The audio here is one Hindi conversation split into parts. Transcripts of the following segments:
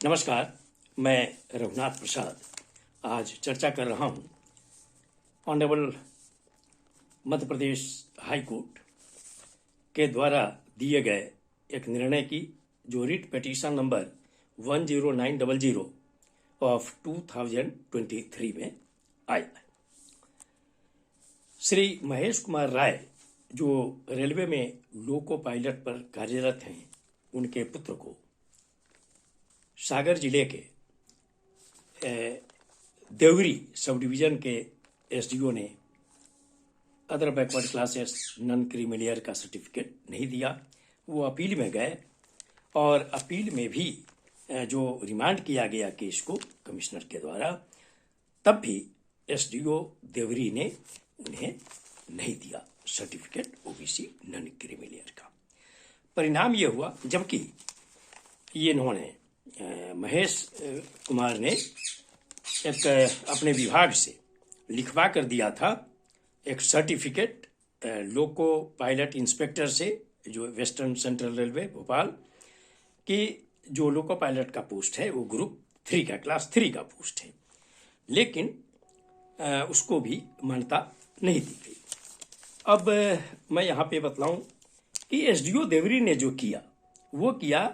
नमस्कार, मैं रघुनाथ प्रसाद आज चर्चा कर रहा हूँ honourable Madhya Pradesh high court के द्वारा दिए गए एक निर्णय की, जो रिट पिटीशन नंबर 10900 ऑफ 2023 में आया है। श्री महेश कुमार राय, जो रेलवे में लोको पायलट पर कार्यरत हैं, उनके पुत्र को सागर जिले के देवरी सब डिवीजन के एसडीओ ने other backward classes non creamy layer का सर्टिफिकेट नहीं दिया। वो अपील में गए और अपील में भी जो रिमांड किया गया केस को कमिश्नर के द्वारा, तब भी एसडीओ देवरी ने उन्हें नहीं दिया सर्टिफिकेट ओबीसी नॉन क्रीमिलियर का। परिणाम ये हुआ, जबकि ये इन्होंने महेश कुमार ने एक अपने विभाग से लिखवा कर दिया था एक सर्टिफिकेट लोको पायलट इंस्पेक्टर से, जो वेस्टर्न सेंट्रल रेलवे भोपाल की जो लोको पायलट का पोस्ट है वो ग्रुप 3 का, क्लास 3 का पोस्ट है, लेकिन उसको भी मान्यता नहीं दी गई। अब मैं यहाँ पे बतलाऊं कि एसडीओ देवरी ने जो किया वो किया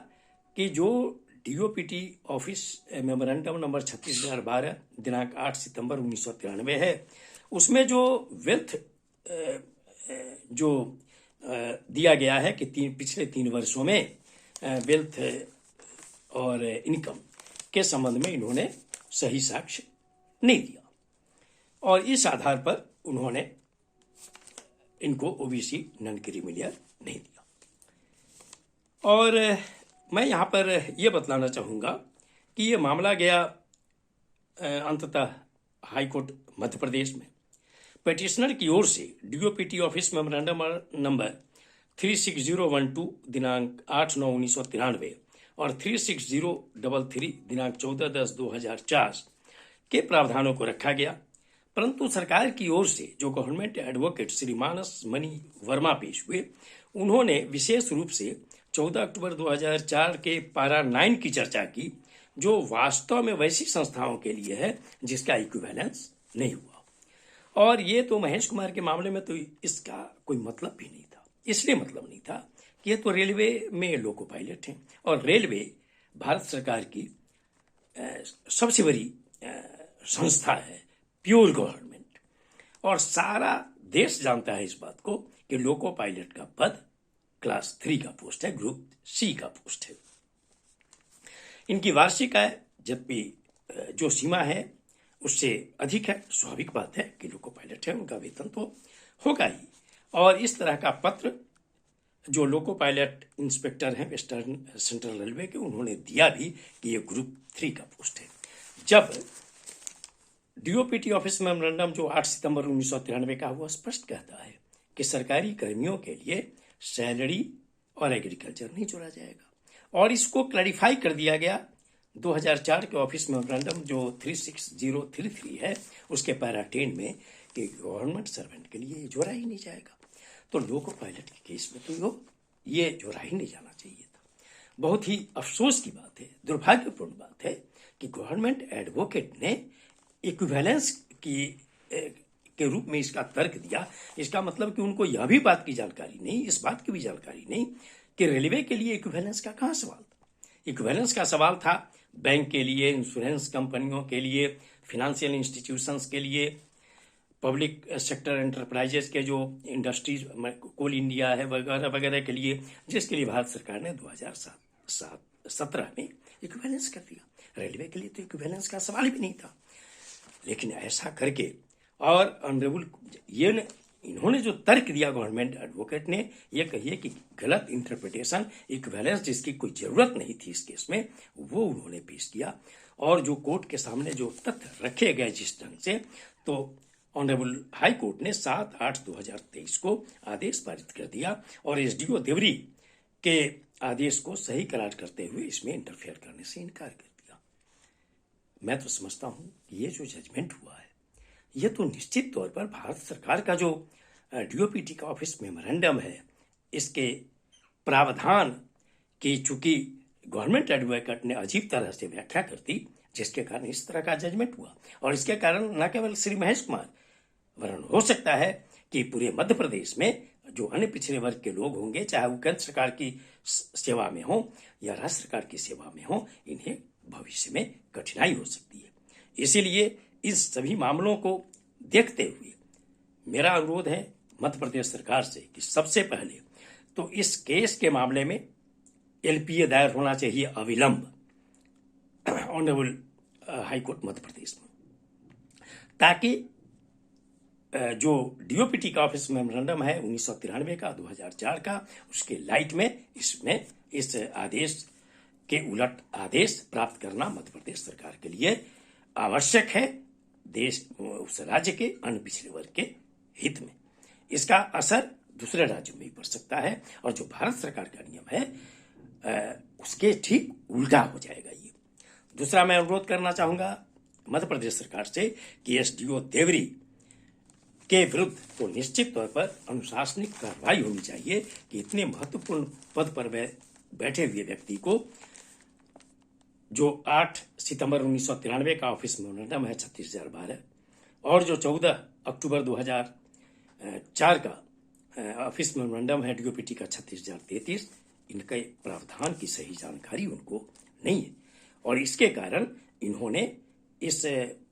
कि जो डीओपीटी ऑफिस मेमोरेंडम नंबर 36/12 दिनांक 8 सितंबर 1993 है, उसमें जो वेल्थ जो दिया गया है कि पिछले 3 वर्षों में वेल्थ और इनकम के संबंध में इन्होंने सही साक्ष्य नहीं दिया, और इस आधार पर उन्होंने इनको ओबीसी नॉन क्रीमिलियर नहीं दिया। और मैं यहाँ पर यह बतलाना चाहूँगा कि ये मामला गया अंततः हाई कोर्ट मध्य प्रदेश में। पिटिशनर की ओर से डीओपीटी ऑफिस मेमोरेंडम नंबर 36012 दिनांक 8/9/1993 और 36033 दिनांक 14/10/2004 के प्रावधानों को रखा गया, परंतु सरकार की ओर से जो गवर्नमेंट एडवोकेट श्री मानस मणि वर्मा पेश हुए, उन्होंने विशेष रूप से 14 अक्टूबर 2004 के पारा 9 की चर्चा की, जो वास्तव में वैसी संस्थाओं के लिए है जिसका इक्विवेलेंस नहीं हुआ। और ये तो महेश कुमार के मामले में तो इसका कोई मतलब भी नहीं था। इसलिए मतलब नहीं था कि ये तो रेलवे में लोको पायलट हैं, और रेलवे भारत सरकार की सबसे बड़ी संस्था है, प्योर गवर्नमेंट, और सारा देश जानता है इस बात को कि लोको पायलट का पद क्लास 3 का पोस्ट है, ग्रुप सी का पोस्ट है। इनकी वार्षिक आय जबकि जो सीमा है उससे अधिक है। स्वाभाविक बात है कि लोको पायलट है, उनका वेतन तो होगा ही। और इस तरह का पत्र जो लोको पायलट इंस्पेक्टर हैं वेस्टर्न सेंट्रल रेलवे के, उन्होंने दिया भी कि ये ग्रुप 3 का पोस्ट है। जब डीओपीटी ऑफिस मेमोरेंडम जो 8 सितंबर 1993 का, वो स्पष्ट कहता है कि सरकारी कर्मियों के लिए सैलरी और एग्रीकल्चर नहीं जोड़ा जाएगा, और इसको क्लैरिफाई कर दिया गया 2004 के ऑफिस मेमोरेंडम जो 36033 है, उसके पैरा 10 में कि गवर्नमेंट सर्वेंट के लिए जोड़ा ही नहीं जाएगा। तो लोको पायलट के केस में तो ये जोड़ा ही नहीं जाना चाहिए था। बहुत ही अफसोस की बात है, दुर्भाग्यपूर्ण बात है कि गवर्नमेंट एडवोकेट ने इक्विवेलेंस के रूप में इसका तर्क दिया। इसका मतलब कि उनको यह भी बात की जानकारी नहीं, इस बात की भी जानकारी नहीं कि रेलवे के लिए इक्विवेलेंस का कहाँ सवाल था। इक्विवेलेंस का सवाल था बैंक के लिए, इंश्योरेंस कंपनियों के लिए, फिनेंशियल इंस्टीट्यूशंस के लिए, पब्लिक सेक्टर एंटरप्राइजेस के जो इंडस्ट्रीज, कोल इंडिया है वगैरह वगैरह के लिए, जिसके लिए भारत सरकार ने 2017 में इक्विवेलेंस कर दिया। रेलवे के लिए तो इक्विवेलेंस का सवाल भी नहीं था। लेकिन ऐसा करके, और ऑनरेबल ये इन्होंने जो तर्क दिया गवर्नमेंट एडवोकेट ने, ये कहिए कि गलत इंटरप्रिटेशन, इक्विवेलेंस जिसकी कोई जरूरत नहीं थी इस केस में, वो उन्होंने पेश किया। और जो कोर्ट के सामने जो तथ्य रखे गए जिस ढंग से, तो ऑनरेबल हाई कोर्ट ने 7/8/2023 को आदेश पारित कर दिया और एसडीओ देवरी के आदेश को सही करार करते हुए इसमें इंटरफेयर करने से इनकार कर दिया। मैं तो समझता हूं कि ये जो जजमेंट हुआ है, ये तो निश्चित तौर पर भारत सरकार का जो डीओपीटी का ऑफिस मेमोरेंडम है, इसके प्रावधान की चूंकि गवर्नमेंट एडवोकेट ने अजीब तरह से व्याख्या कर दी, जिसके कारण इस तरह का जजमेंट हुआ। और इसके कारण न केवल श्री महेश कुमार, वरन हो सकता है कि पूरे मध्य प्रदेश में जो अन्य पिछड़े वर्ग के लोग होंगे, चाहे वो केंद्र सरकार की सेवा में हो या राज्य सरकार की सेवा में हो, इन्हें भविष्य में कठिनाई हो सकती है। इसीलिए इस सभी मामलों को देखते हुए मेरा अनुरोध है मध्य प्रदेश सरकार से कि सबसे पहले तो इस केस के मामले में एलपीए दायर होना चाहिए अविलंब ऑनरेबल हाईकोर्ट मध्य प्रदेश में, ताकि जो डीओपीटी का ऑफिस मेमोरेंडम है 1993 का 2004 का, उसके लाइट में इसमें इस आदेश के उलट आदेश प्राप्त करना मध्य प्रदेश सरकार के लिए आवश्यक है, देश उस राज्य के अन्य पिछड़े वर्ग के हित में। इसका असर दूसरे राज्यों में भी पड़ सकता है और जो भारत सरकार का नियम है उसके ठीक उल्टा हो जाएगा ये। दूसरा मैं अनुरोध करना चाहूंगा मध्य प्रदेश सरकार से कि एसडीओ देवरी के विरुद्ध तो निश्चित तौर पर अनुशासनिक कार्रवाई होनी चाहिए कि इतने महत्वपूर्ण पद पर बैठे हुए व्यक्ति को, जो 8 सितंबर 1993 का ऑफिस मेमोरेंडम है 36,012 और जो 14 अक्टूबर 2004 का ऑफिस मेमोरेंडम है डीओपीटी का 36,033, इनके प्रावधान की सही जानकारी उनको नहीं है और इसके कारण इन्होंने इस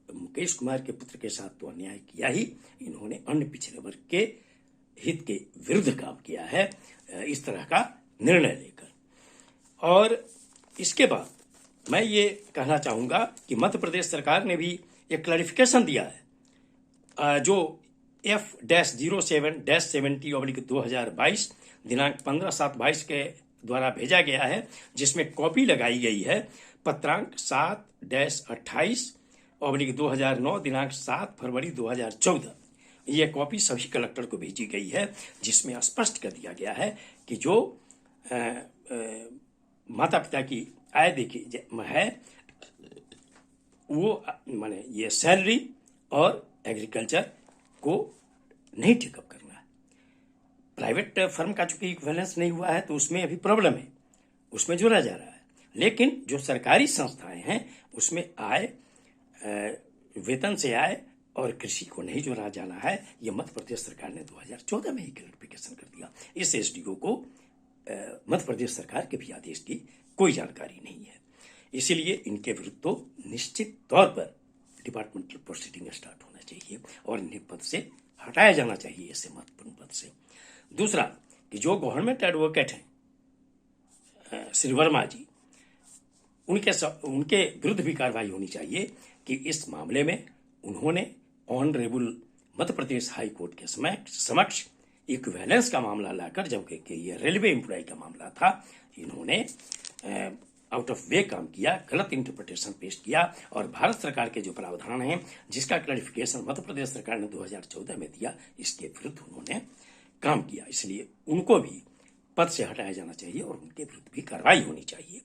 मुकेश कुमार के पुत्र के साथ तो अन्याय किया ही, इन्होंने अन्य पिछड़े वर्ग के हित के विरुद्ध काम किया है इस तरह का निर्णय लेकर। और इसके बाद मैं ये कहना चाहूंगा कि मध्य प्रदेश सरकार ने भी एक क्लैरिफिकेशन दिया है जो F-07-70/2022 दिनांक 15/7/22 के द्वारा भेजा गया है, जिसमें कॉपी लगाई गई है पत्रांक 7-28/2009 दिनांक 7 फरवरी 2014। ये कॉपी सभी कलेक्टर को भेजी गई है, जिसमें स्पष्ट कर दिया गया है कि जो माता पिता की आय देखी है वो माने ये सैलरी और एग्रीकल्चर को नहीं टेकअप करना है। प्राइवेट फर्म का चूंकि इक्विवेलेंस नहीं हुआ है तो उसमें अभी प्रॉब्लम है, उसमें जोड़ा जा रहा है, लेकिन जो सरकारी संस्थाएं हैं उसमें आय, वेतन से आय और कृषि को नहीं जोड़ा जाना है। यह मध्य प्रदेश सरकार ने 2014 में ही क्लैरिफिकेशन कर दिया। इस एसडीओ को मध्य प्रदेश सरकार के भी आदेश की कोई जानकारी नहीं है, इसीलिए इनके विरुद्ध तो निश्चित तौर पर डिपार्टमेंटल प्रोसीडिंग स्टार्ट होना चाहिए और इन्हें पद से हटाया जाना चाहिए ऐसे महत्वपूर्ण पद से। दूसरा कि जो गवर्नमेंट एडवोकेट हैं श्री वर्मा जी, उनके विरुद्ध भी कार्रवाई होनी चाहिए कि इस मामले में उन्होंने honourable Madhya Pradesh high court के समक्ष इक्विवेलेंस का मामला लाकर, जबकि ये रेलवे एम्प्लॉय का मामला था, इन्होंने आउट ऑफ वे काम किया, गलत इंटरप्रिटेशन पेश किया और भारत सरकार के जो प्रावधान हैं जिसका क्लैरिफिकेशन मध्य प्रदेश सरकार ने 2014 में दिया, इसके विरुद्ध उन्होंने काम किया। इसलिए उनको भी पद से हटाया जाना चाहिए और उनके विरुद्ध भी कार्रवाई होनी चाहिए।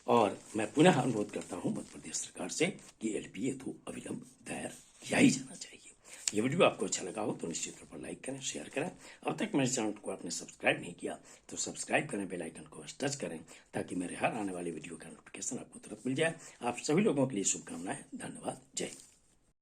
और मैं पुनः अनुरोध करता हूं मध्य प्रदेश सरकार से कि एलपीए तो अविलंब दायर किया ही जाना चाहिए। ये वीडियो आपको अच्छा लगा हो तो निश्चित रूप से लाइक करें, शेयर करें। अब तक मेरे चैनल को आपने सब्सक्राइब नहीं किया तो सब्सक्राइब करें, बेल आइकन को टच करें ताकि मेरे हर आने वाले वीडियो का नोटिफिकेशन आपको तुरंत मिल जाए। आप सभी लोगों के लिए शुभकामनाएं। धन्यवाद। जय हिंद।